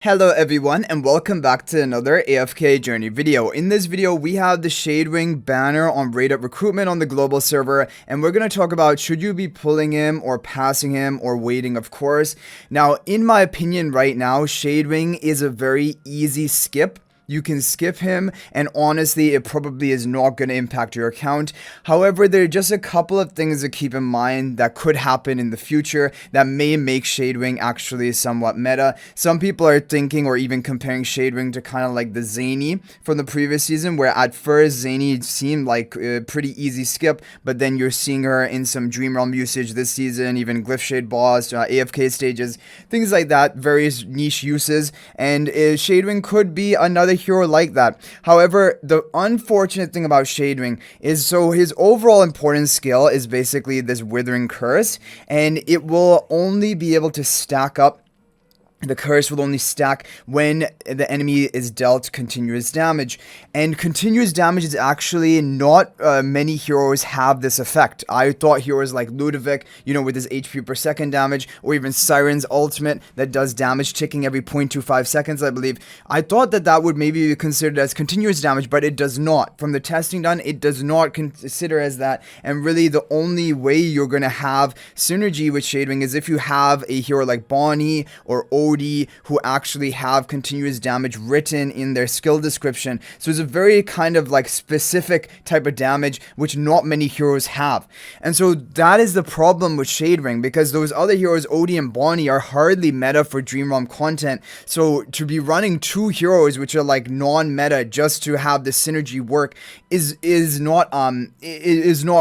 Hello everyone and welcome back to another AFK Journey video. In this video we have the Shadewing banner on Raid Up Recruitment on the global server, and we're going to talk about should you be pulling him or passing him or waiting, of course. Now in my opinion right now, Shadewing is a very easy skip. You can skip him, and honestly, it probably is not going to impact your account. However, there are just a couple of things to keep in mind that could happen in the future that may make Shadewing actually somewhat meta. Some people are thinking or even comparing Shadewing to kind of like the Zany from the previous season, where at first Zany seemed like a pretty easy skip, but then you're seeing her in some Dream Realm usage this season, even Glyph Shade boss, AFK stages, things like that, various niche uses, and Shadewing could be another hero like that. However, the unfortunate thing about Shadewing is, so his overall important skill is basically this Withering Curse, and it will only be able to stack up. The curse will only stack when the enemy is dealt continuous damage. And continuous damage is actually not many heroes have this effect. I thought heroes like Ludovic, with his HP per second damage, or even Siren's ultimate that does damage ticking every 0.25 seconds, I believe. I thought that that would maybe be considered as continuous damage, but it does not. From the testing done, it does not consider as that. And really the only way you're going to have synergy with Shadewing is if you have a hero like Bonnie or who actually have continuous damage written in their skill description. So it's a very kind of like specific type of damage which not many heroes have. And so that is the problem with Shadewing, because those other heroes, Odie and Bonnie, are hardly meta for Dream Realm content. So to be running two heroes which are like non-meta just to have the synergy work is not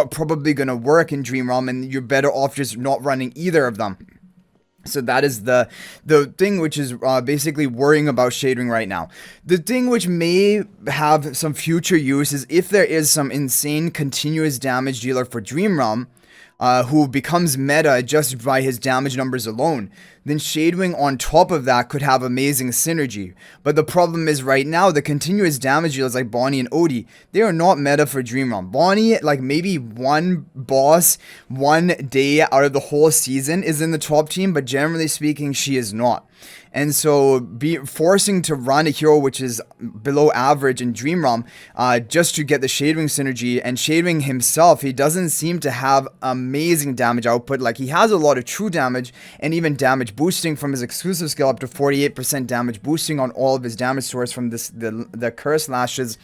probably gonna work in Dream Realm, and you're better off just not running either of them. So that is the thing which is basically worrying about Shadewing right now. The thing which may have some future use is if there is some insane continuous damage dealer for Dream Realm, who becomes meta just by his damage numbers alone, then Shadewing on top of that could have amazing synergy. But the problem is right now, the continuous damage dealers like Bonnie and Odie, they are not meta for Dream Realm. Bonnie, like maybe one boss, one day out of the whole season is in the top team, but generally speaking, she is not. And so forcing to run a hero which is below average in Dream Realm just to get the Shadewing synergy, and Shadewing himself, he doesn't seem to have amazing damage output. Like, he has a lot of true damage and even damage boosting from his exclusive skill, up to 48% damage boosting on all of his damage source from the curse lashes.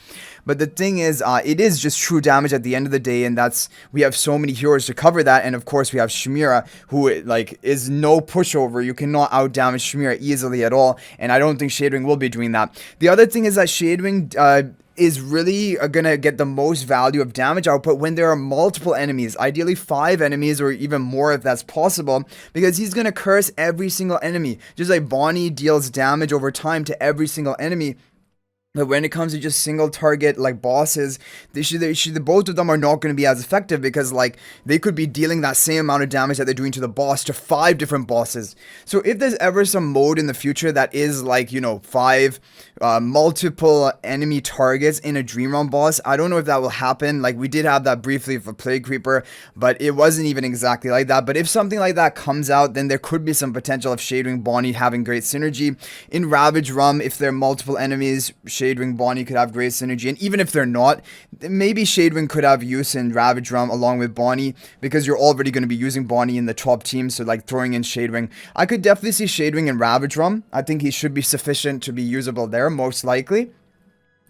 But the thing is, it is just true damage at the end of the day, and we have so many heroes to cover that. And of course we have Shmira, who like is no pushover. You cannot out damage Shmira easily at all, and I don't think Shadewing will be doing that. The other thing is that Shadewing is really gonna get the most value of damage output when there are multiple enemies, ideally 5 enemies or even more if that's possible, because he's gonna curse every single enemy, just like Bonnie deals damage over time to every single enemy. But when it comes to just single target like bosses, both of them are not going to be as effective, because like they could be dealing that same amount of damage that they're doing to the boss to 5 different bosses. So if there's ever some mode in the future that is like 5 multiple enemy targets in a Dream Realm boss, I don't know if that will happen. Like, we did have that briefly for Plague Creeper, but it wasn't even exactly like that. But if something like that comes out, then there could be some potential of Shadewing Bonnie having great synergy. In Ravage Realm, if there are multiple enemies, Shadewing Bonnie could have great synergy. And even if they're not, maybe Shadewing could have use in Ravage Realm along with Bonnie, because you're already going to be using Bonnie in the top team. So like throwing in Shadewing, I could definitely see Shadewing in Ravage Realm. I think he should be sufficient to be usable there, most likely.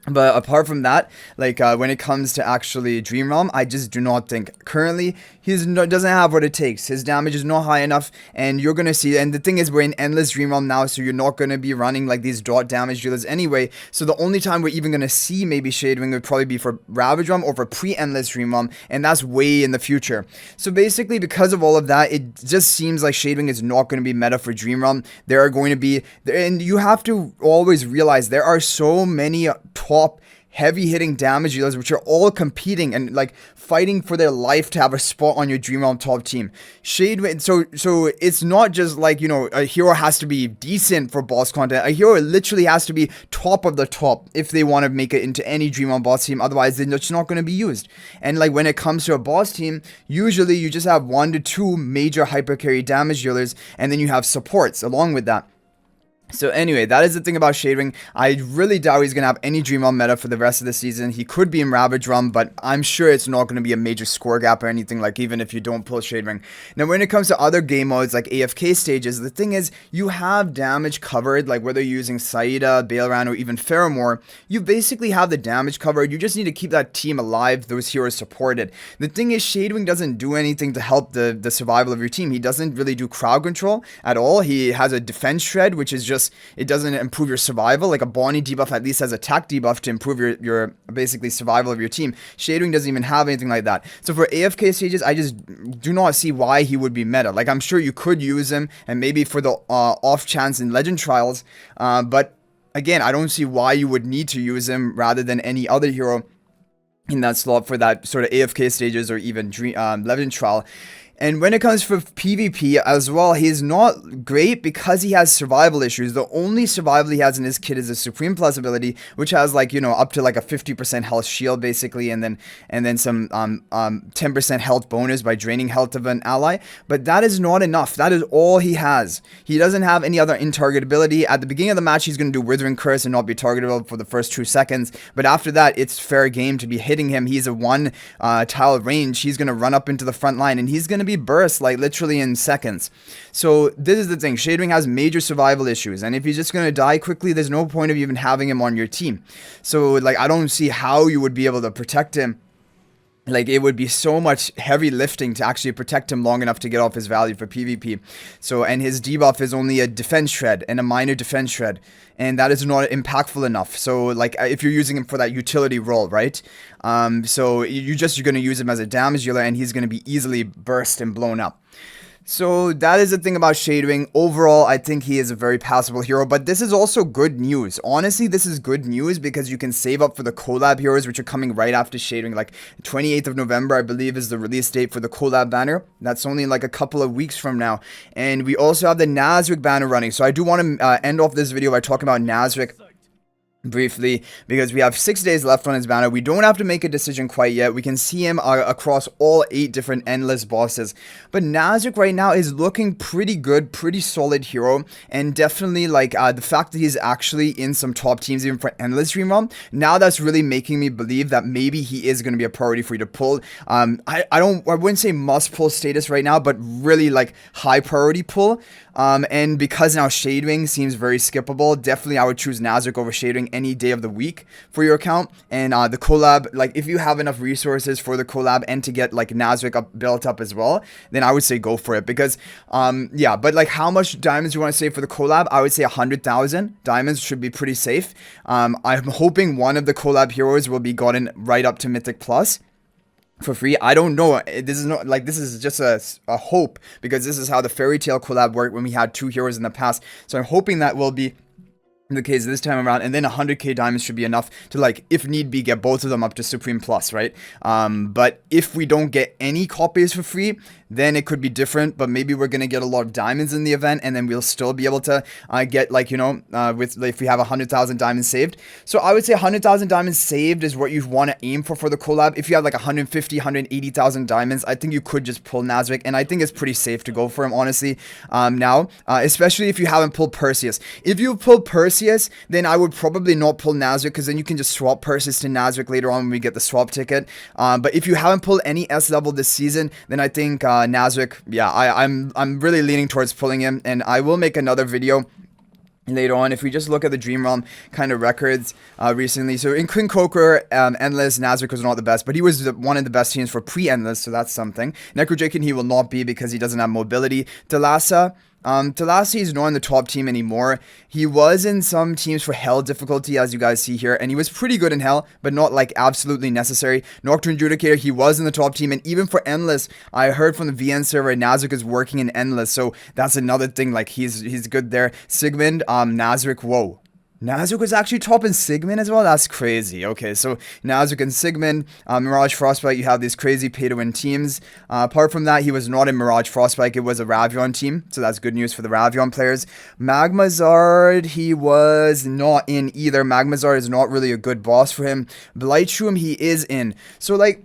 But apart from that, like when it comes to actually Dream Realm, I just do not think currently he doesn't have what it takes. His damage is not high enough, and you're going to see, and the thing is, we're in Endless Dream Realm now, so you're not going to be running like these dot damage dealers anyway. So the only time we're even going to see maybe Shadewing would probably be for Ravage Realm or for pre-Endless Dream Realm, and that's way in the future. So basically, because of all of that, it just seems like Shadewing is not going to be meta for Dream Realm. There are going to be, and you have to always realize there are so many top heavy hitting damage dealers which are all competing and like fighting for their life to have a spot on your Dream Realm top team. Shadewing, so it's not just like, a hero has to be decent for boss content. A hero literally has to be top of the top if they want to make it into any Dream Realm boss team. Otherwise, they're just not going to be used. And like when it comes to a boss team, usually you just have 1 to 2 major hyper carry damage dealers, and then you have supports along with that. So anyway, that is the thing about Shadewing. I really doubt he's going to have any Dream Realm meta for the rest of the season. He could be in Ravage Realm, but I'm sure it's not going to be a major score gap or anything, like even if you don't pull Shadewing. Now, when it comes to other game modes like AFK Stages, the thing is, you have damage covered, like whether you're using Saida, Bailran, or even Pheromore, you basically have the damage covered. You just need to keep that team alive, those heroes supported. The thing is, Shadewing doesn't do anything to help the survival of your team. He doesn't really do crowd control at all. He has a defense shred, which is just, it doesn't improve your survival. Like a Bonnie debuff at least has attack debuff to improve your basically survival of your team. Shadewing doesn't even have anything like that. So for AFK Stages, I just do not see why he would be meta. Like, I'm sure you could use him, and maybe for the off chance in Legend Trials, but again, I don't see why you would need to use him rather than any other hero in that slot for that sort of AFK Stages or even Legend Trial. And when it comes for PvP as well, he's not great because he has survival issues. The only survival he has in his kit is a Supreme Plus ability, which has like, you know, up to like a 50% health shield basically, and then some 10% health bonus by draining health of an ally. But that is not enough. That is all he has. He doesn't have any other in-target ability. At the beginning of the match, he's going to do Withering Curse and not be targetable for the first 2 seconds. But after that, it's fair game to be hitting him. He's a one tile range. He's going to run up into the front line, and he's going to be burst like literally in seconds. So this is the thing, Shadewing has major survival issues, and if he's just gonna die quickly, there's no point of even having him on your team. So like, I don't see how you would be able to protect him. Like, it would be so much heavy lifting to actually protect him long enough to get off his value for PvP. So, and his debuff is only a defense shred and a minor defense shred, and that is not impactful enough. So, like, if you're using him for that utility role, right? So you're going to use him as a damage dealer, and he's going to be easily burst and blown up. So that is the thing about Shadewing. Overall, I think he is a very passable hero, but this is also good news. Honestly, this is good news because you can save up for the collab heroes, which are coming right after Shadewing. Like 28th of November, I believe, is the release date for the collab banner. That's only like a couple of weeks from now. And we also have the Nazrik banner running. So I do want to end off this video by talking about Nazrik briefly, because we have 6 days left on his banner. We don't have to make a decision quite yet. We can see him across all 8 different endless bosses, but Nazrik right now is looking pretty good, pretty solid hero, and definitely like the fact that he's actually in some top teams even for endless Dream Realm, now that's really making me believe that maybe he is going to be a priority for you to pull. I wouldn't say must pull status right now, but really like high priority pull. And because now Shadewing seems very skippable, definitely I would choose Nazrik over Shadewing any day of the week for your account. And the collab, like if you have enough resources for the collab and to get like Nazrik built up as well, then I would say go for it. Because yeah, but like how much diamonds you want to save for the collab? I would say 100,000 diamonds should be pretty safe. I'm hoping one of the collab heroes will be gotten right up to Mythic Plus for free. I don't know. This is not like, this is just a hope, because this is how the Fairy Tail collab worked when we had 2 heroes in the past. So I'm hoping that will be the case this time around, and then 100k diamonds should be enough to, like, if need be, get both of them up to Supreme Plus, right? But if we don't get any copies for free, then it could be different, but maybe we're gonna get a lot of diamonds in the event, and then we'll still be able to get, like, you know, with like, if we have 100,000 diamonds saved. So I would say 100,000 diamonds saved is what you want to aim for the collab. If you have like 150, 180,000 diamonds, I think you could just pull Nazrik, and I think it's pretty safe to go for him, honestly, now, especially if you haven't pulled Perseus. If you pull Perseus, then I would probably not pull Nazrik, because then you can just swap Perseus to Nazrik later on when we get the swap ticket. But if you haven't pulled any S level this season, then I think Nazrik, yeah, I'm really leaning towards pulling him, and I will make another video later on if we just look at the Dream Realm kind of records recently. So in King Conqueror, Endless, Nazrik was not the best, but he was one of the best teams for pre-Endless, so that's something. Necrodraken he will not be because he doesn't have mobility. Talassa is not in the top team anymore. He was in some teams for Hell difficulty, as you guys see here, and he was pretty good in Hell, but not like absolutely necessary. Nocturne Judicator, he was in the top team, and even for Endless, I heard from the VN server, Nazrik is working in Endless, so that's another thing, like he's good there. Sigmund, Nazrik, whoa. Nazrik was actually top in Sigmund as well? That's crazy. Okay, so Nazrik and Sigmund, Mirage Frostbite, you have these crazy pay-to-win teams. Apart from that, he was not in Mirage Frostbite, it was a Ravion team, so that's good news for the Ravion players. Magmazard, he was not in either. Magmazard is not really a good boss for him. Blightshroom, he is in. So, like,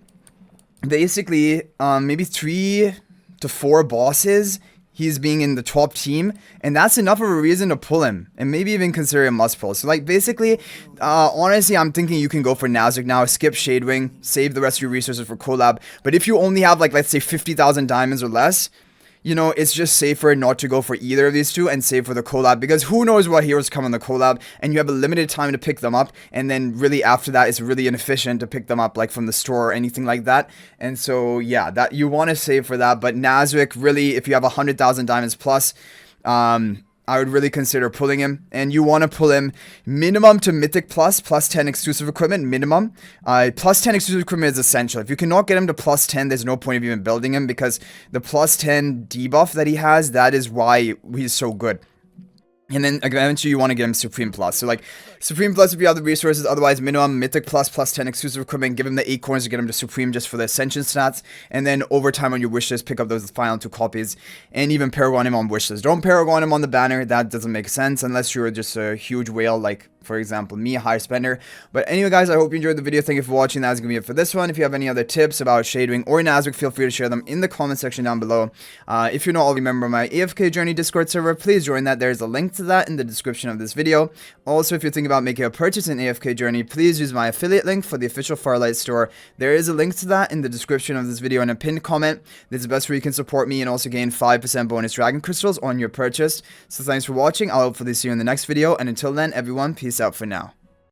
basically, maybe 3 to 4 bosses, he's being in the top team, and that's enough of a reason to pull him, and maybe even consider a must pull. So like basically, honestly, I'm thinking you can go for Nazrik now, skip Shadewing, save the rest of your resources for collab. But if you only have like, let's say 50,000 diamonds or less, you know, it's just safer not to go for either of these two and save for the collab, because who knows what heroes come on the collab, and you have a limited time to pick them up, and then really after that it's really inefficient to pick them up like from the store or anything like that. And so yeah, that you want to save for that. But Nazrik, really, if you have 100,000 diamonds plus, I would really consider pulling him, and you want to pull him minimum to Mythic plus 10 exclusive equipment minimum. Plus 10 exclusive equipment is essential. If you cannot get him to plus 10, there's no point of even building him, because the plus 10 debuff that he has, that is why he's so good. And then eventually you want to get him Supreme Plus. So like Supreme Plus if you have the resources, otherwise minimum Mythic plus 10 exclusive equipment, give him the 8 coins to get him to Supreme just for the Ascension stats. And then over time on your wishlist, pick up those final 2 copies, and even Paragon him on wishlist. Don't Paragon him on the banner, that doesn't make sense unless you're just a huge whale like, for example, me, a high spender. But anyway guys, I hope you enjoyed the video. Thank you for watching. That's going to be it for this one. If you have any other tips about Shadewing or Nazrik, feel free to share them in the comment section down below. If you're not already a member of my AFK Journey Discord server, please join that. There's a link to that in the description of this video. Also, if you're thinking about making a purchase in AFK Journey, please use my affiliate link for the official Farlight store. There is a link to that in the description of this video and a pinned comment. This is the best way you can support me and also gain 5% bonus dragon crystals on your purchase. So thanks for watching. I'll hopefully see you in the next video, and until then, everyone, peace out for now.